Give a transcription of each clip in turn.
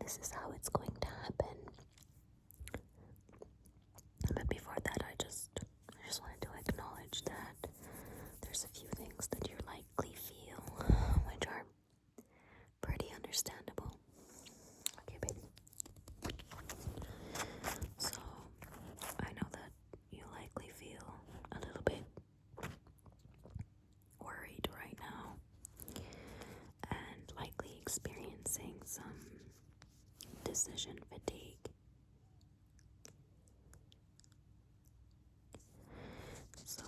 this is how it's going to happen. But before that, I just wanted to acknowledge that there's a few things that you likely feel, which are pretty understandable. Okay, baby. So, I know that you likely feel a little bit worried right now and likely experiencing some decision fatigue. So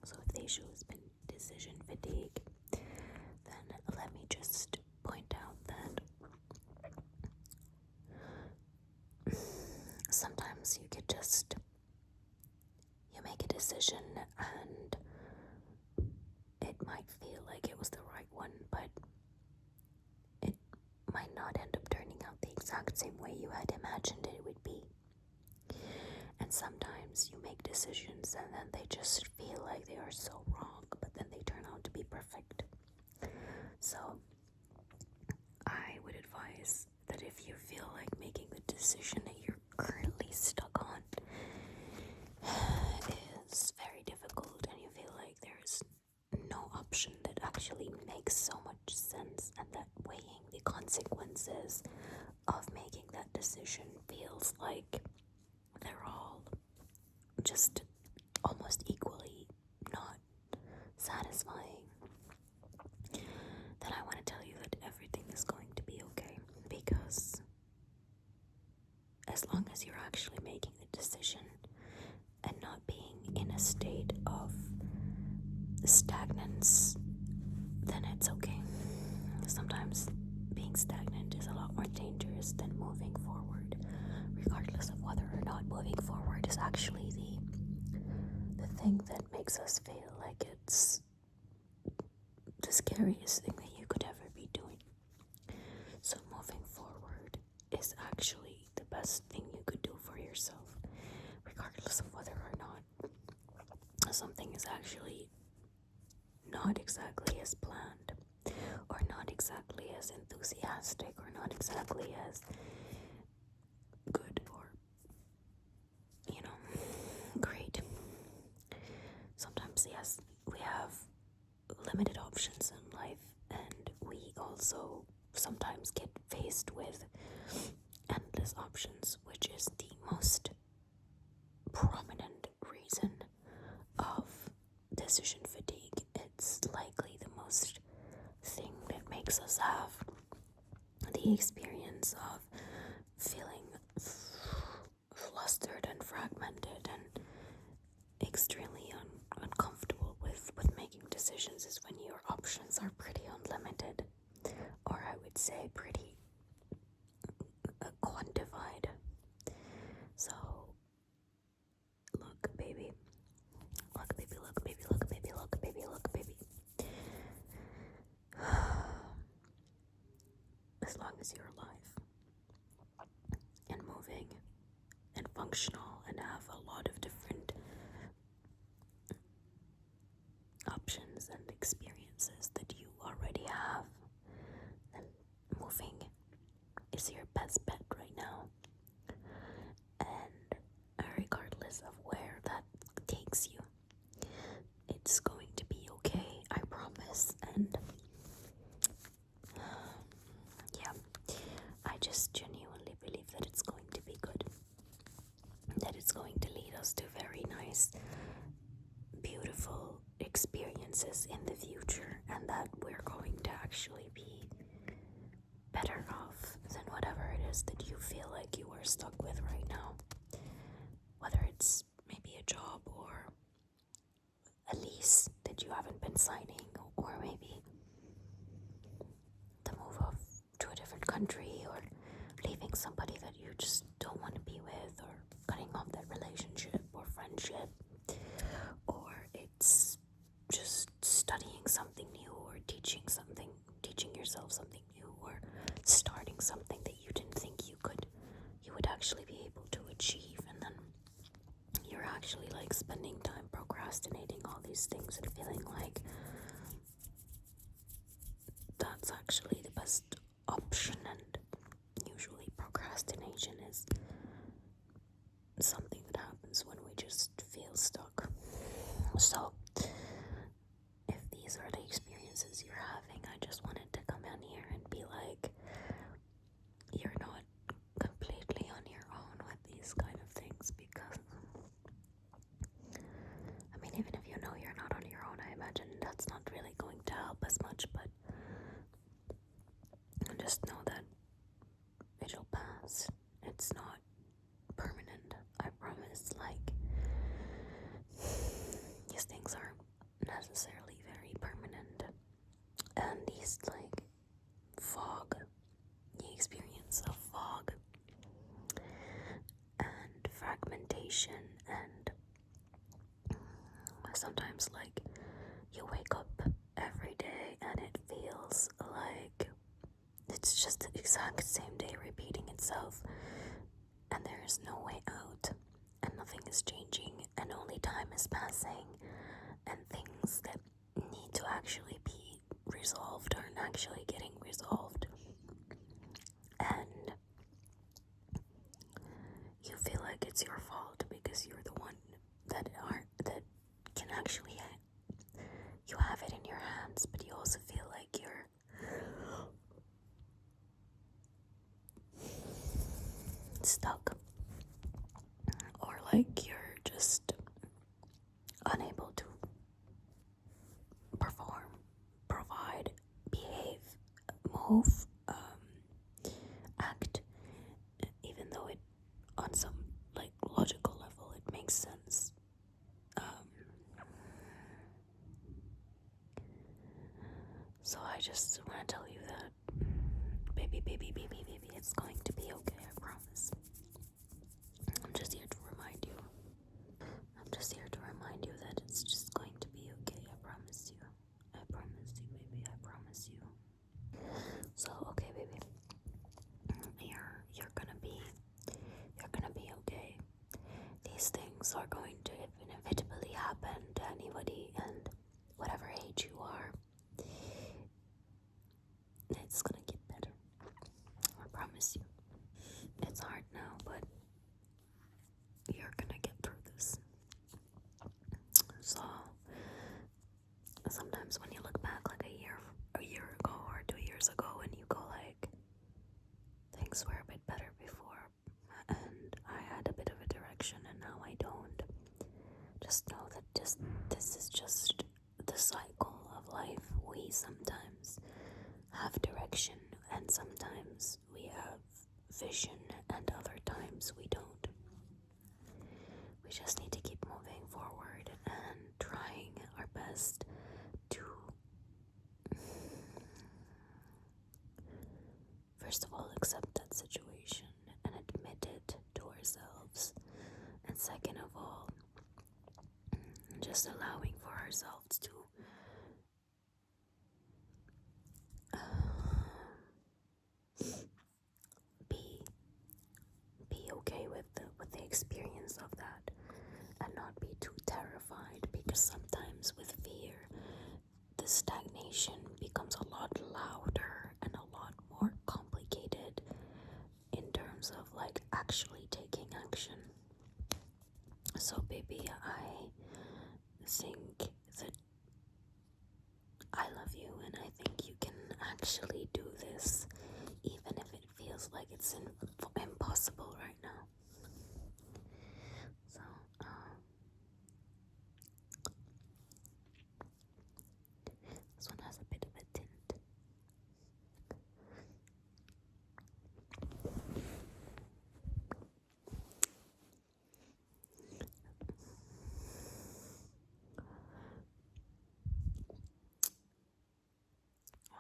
if the issue has been decision fatigue, then let me just point out that sometimes you make a decision and it might feel like it was the right one, but it might not end up turning out the exact same way you had imagined it would be. And sometimes you make decisions and then they just feel like they are so wrong, but then they turn out to be perfect. So I would advise that if you feel like making the decision that you're currently stuck on is very difficult and you feel like there's no option that actually makes so much sense, and that weighing the consequences of making that decision feels like they're all just almost equally not satisfying, then I want to tell you that everything is going to be okay, because as long as you're actually making the decision and not being in a state of stagnance, then it's okay. Sometimes being stagnant is a lot more dangerous than moving forward, regardless of whether or not moving forward is actually the thing that makes us feel like it's the scariest thing that you could ever be doing. So moving forward is actually the best thing you could do for yourself, regardless of whether or not something is actually not exactly as planned, or not exactly as enthusiastic, or not exactly as good, or, great. Sometimes, yes, we have limited options in life, and we also sometimes get faced with endless options, which is the most prominent reason of decision fatigue. It's likely the most thing that makes us have the experience of feeling flustered and fragmented and extremely uncomfortable with making decisions, is when your options are pretty unlimited, or I would say pretty quantified. So look, baby. Look, baby, look, baby, look, baby, look, baby, look, baby. As long as you're alive and moving and functional and have a lot of different options and experiences that you already have, then moving is your best bet right now. And regardless of where that takes you, it's going to be okay, I promise. And yeah, I just genuinely believe that it's going to be good, that it's going to lead us to very nice, beautiful experiences in the future, and that we're going to actually be better off than whatever it is that you feel like you are stuck with right now. Whether it's maybe a job, or a lease that you haven't been signing, or maybe the move off to a different country, or leaving somebody that you just don't want to be with, or cutting off that relationship or friendship, or it's just studying something new, or teaching yourself something new, or starting something that you didn't think you would actually be able to achieve, and then you're actually like spending time procrastinating all these things and feeling like is actually the best option, and usually procrastination is something that happens when we just feel stuck. So, if these are the experiences you're having, I just wanted to come in here and be like, you're not completely on your own with these kind of things, because I mean, even if you know you're not on your own, I imagine that's not really going to help as much, but just know that it'll pass. It's not permanent, I promise. Like, these things aren't necessarily very permanent, and these, like, fog, the experience of fog and fragmentation, and sometimes, like, you wake up every day and it feels like it's just the exact same day repeating itself, and there is no way out, and nothing is changing, and only time is passing, and things that need to actually be resolved aren't actually getting resolved, and you feel like it's your fault because you're the one that can actually, you have it in your hands, but you also feel like you're stuck, or like you're just unable to perform, provide, behave, move, act, even though it, on some, like, logical level, it makes sense. So I just want to tell you that, baby, it's going to be okay, I promise. I'm just here to remind you. I'm just here to remind you that it's just going to be okay, I promise you. I promise you, baby, I promise you. So, okay, baby. You're gonna be okay. These things are going to inevitably happen to anybody, and whatever age you are, it's gonna get better. I promise you. It's hard now, but you're gonna get through this. So, sometimes when you look back like a year ago or 2 years ago, and you go like, things were a bit better before, and I had a bit of a direction, and now I don't. Just know that this is just the cycle of life. We sometimes have direction, and sometimes we have vision, and other times we don't. We just need to keep moving forward and trying our best to, first of all, accept that situation and admit it to ourselves, and second of all, just allowing for ourselves to be okay with the experience of that, and not be too terrified, because sometimes with fear, the stagnation becomes a lot louder and a lot more complicated in terms of, like, actually taking action. So, baby, I think that I love you, and I think you can actually do this, even if it feels like it's impossible right now. So, this one has a bit of a tint.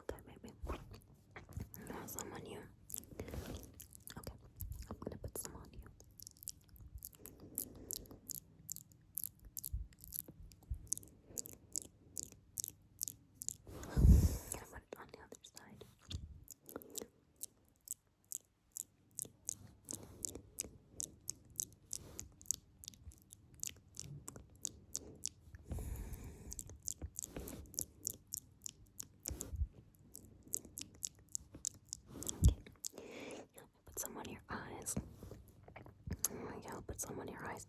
Okay, baby. Now some on you. Okay, I'm gonna put some get some on your eyes.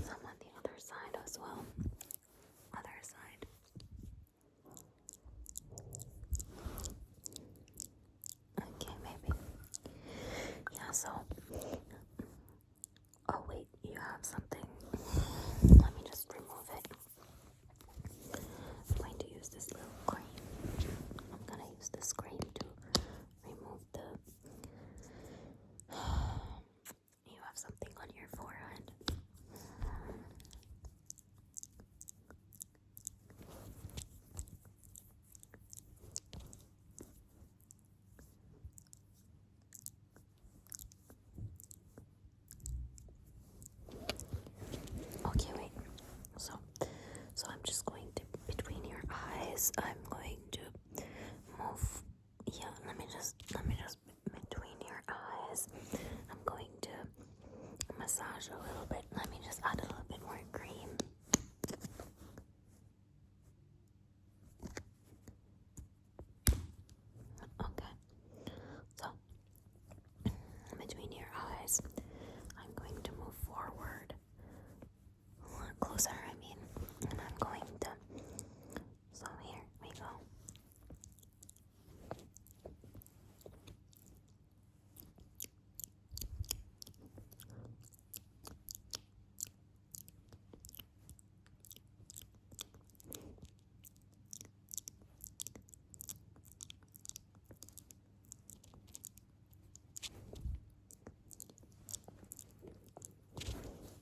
Some on the other side as well. Other side. Okay, maybe. Yeah, so. Oh, wait, you have something. Let me just remove it. I'm going to use this little cream. I'm gonna use this cream to remove the. You have something on your forehead. Okay, wait. So I'm just going to between your eyes. I'm going to move. Yeah, let me just between your eyes. I'm going to massage a little bit. Let me just add a little bit more cream. Okay. So between your eyes, I'm going to move forward. Closer, I mean. And I'm going to. So here we go.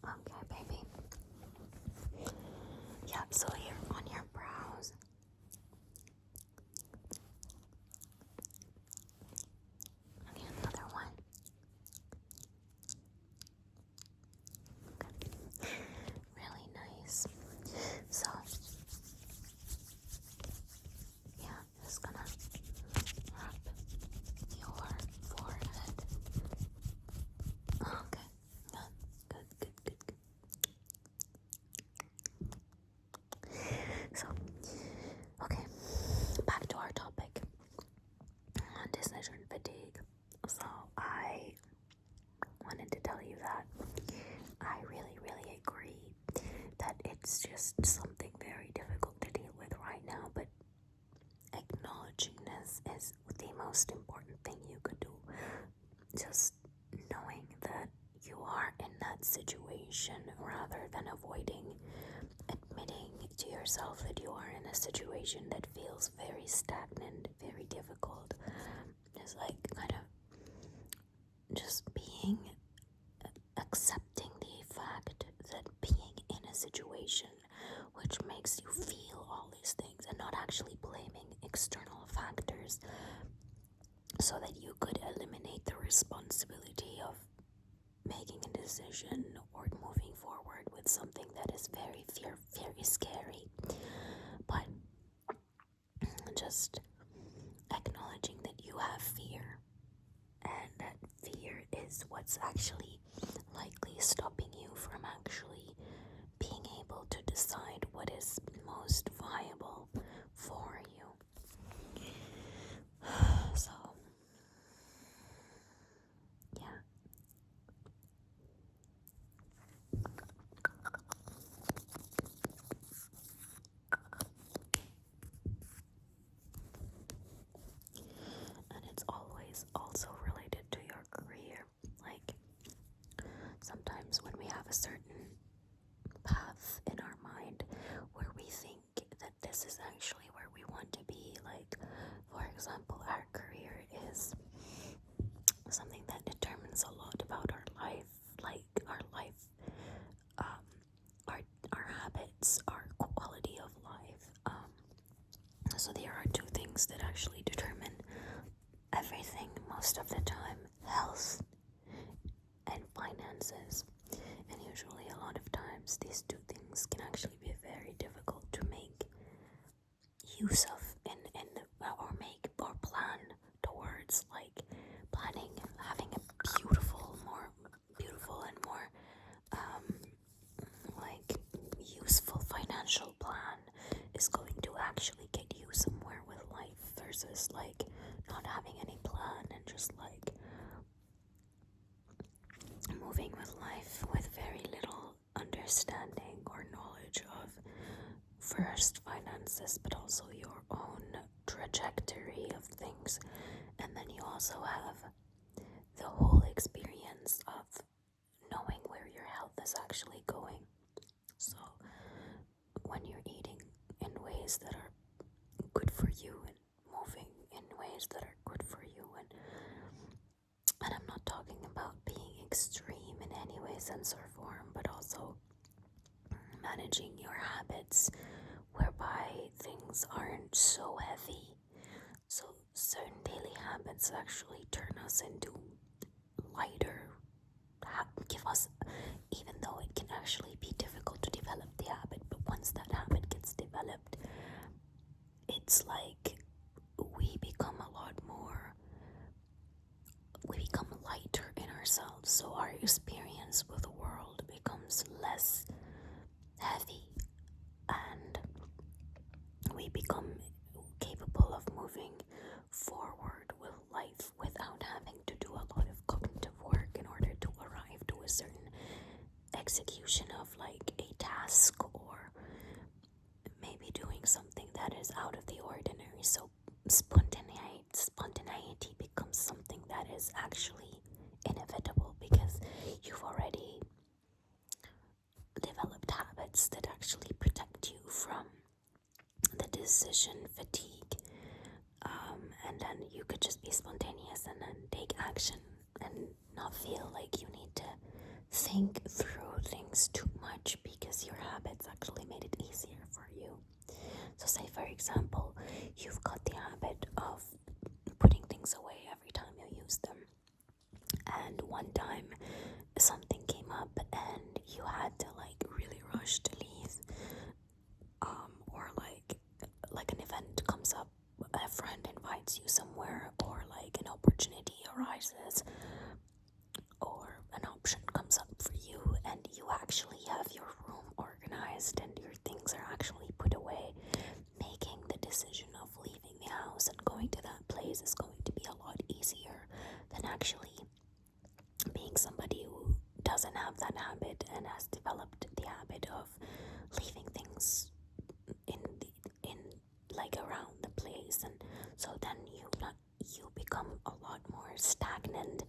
Okay, baby. Yeah, so here on your brows. Okay, another one. Okay. Really nice. So, yeah, I'm just gonna rub your forehead. Okay, good. So, okay, back to our topic, decision fatigue. So, I wanted to tell you that I really agree that it's just something very difficult to deal with right now, but acknowledging this is the most important thing you could do. Just knowing that you are in that situation rather than avoiding admitting to yourself that you are in a situation that feels very stagnant, very difficult. Is like kind of just being accepting the fact that being in a situation which makes you feel all these things and not actually blaming external factors so that you could eliminate the responsibility of making a decision or moving forward with something that is very scary. But just acknowledging that you have fear and that fear is what's actually likely stopping you from actually being able to decide what is most viable for you. So, yeah. And it's always also related to your career. Like, sometimes when we have a certain path in our mind where we think that this is actually where we want to be, like, for example, our career is something that determines a lot about our life, like our life, our habits, our quality of life. So there are two things that actually determine everything most of the time: health and finances. And usually a lot of times these two things can actually be very difficult to make use of or make or plan towards, like planning, having a more beautiful and more like useful financial plan is going to actually get you somewhere with life versus like not having any plan and just like moving with life with very little understanding or knowledge of first finances, but also your own trajectory of things. And then you also have the whole experience of knowing where your health is actually going. So when you're eating in ways that are good for you and moving in ways that are good for you, and I'm not talking about being extreme in any way, sense or form, but also managing your habits whereby things aren't so heavy. So certain daily habits actually turn us into lighter, give us, even though it can actually be difficult to develop the habit, but once that habit gets developed, it's like we become lighter in ourselves. So our experience with the world becomes less heavy, and we become capable of moving forward with life without having to do a lot of cognitive work in order to arrive to a certain execution of like a task, or maybe doing something that is out of the ordinary. So spontaneity becomes something that is actually inevitable because you've already developed habits that actually protect you from the decision fatigue. And then you could just be spontaneous and then take action and not feel like you need to think through things too much because your habits actually made it easier for you. So say for example, you've got the habit of putting things away every time you use them, and one time something came up and you had to like really rush to leave, or like an event comes up, a friend invites you somewhere, or like an opportunity arises, or an option comes up for you, and you actually have your room organized and your things are actually put away. Making the decision of leaving the house and going to that place is going to be a lot easier than actually being somebody who doesn't have that habit and has developed the habit of leaving things in like around the place. And so then you become a lot more stagnant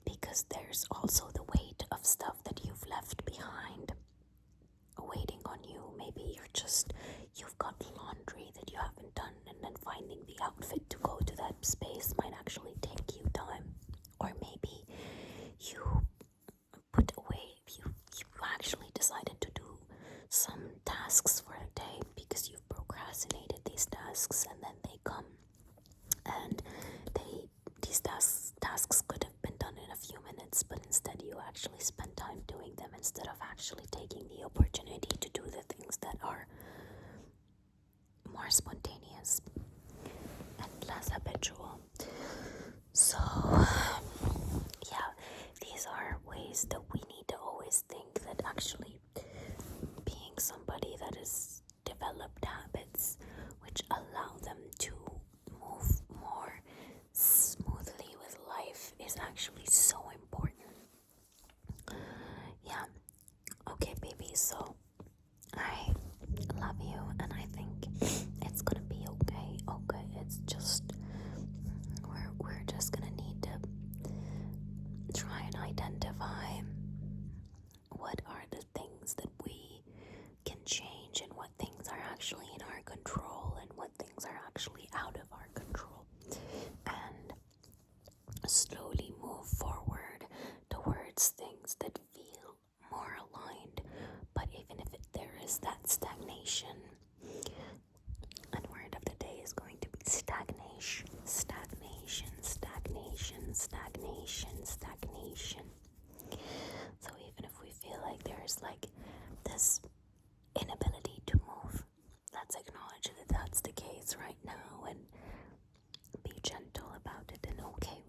because there's also the weight of stuff that you've left behind waiting on you. Maybe you've got laundry that you haven't done, and then finding the outfit to go to that space might actually take you time. Or maybe you put away, you actually decided to do some tasks for a day because you've procrastinated these tasks, and then they come, and these tasks could have been done in a few minutes, but instead you actually spend time doing them instead of actually taking the opportunity to do the things that are more spontaneous and less habitual. So yeah, these are ways that we need to always think that actually being somebody that has developed habits which allow them to move more smoothly with life is actually so important. Yeah. Okay, baby, so I love you, and I think it's gonna be okay. Okay, it's just we're just gonna need to try and identify what are the things that we can change and what things are actually in our control and what things are actually out of our control, and slowly move forward towards things that feel more aligned. But even if there is that stagnation, and word of the day is going to be stagnation, stagnation, stagnation, stagnation, stagnation. So even if we feel like there's like this inability to move, let's acknowledge that that's the case right now and be gentle about it and okay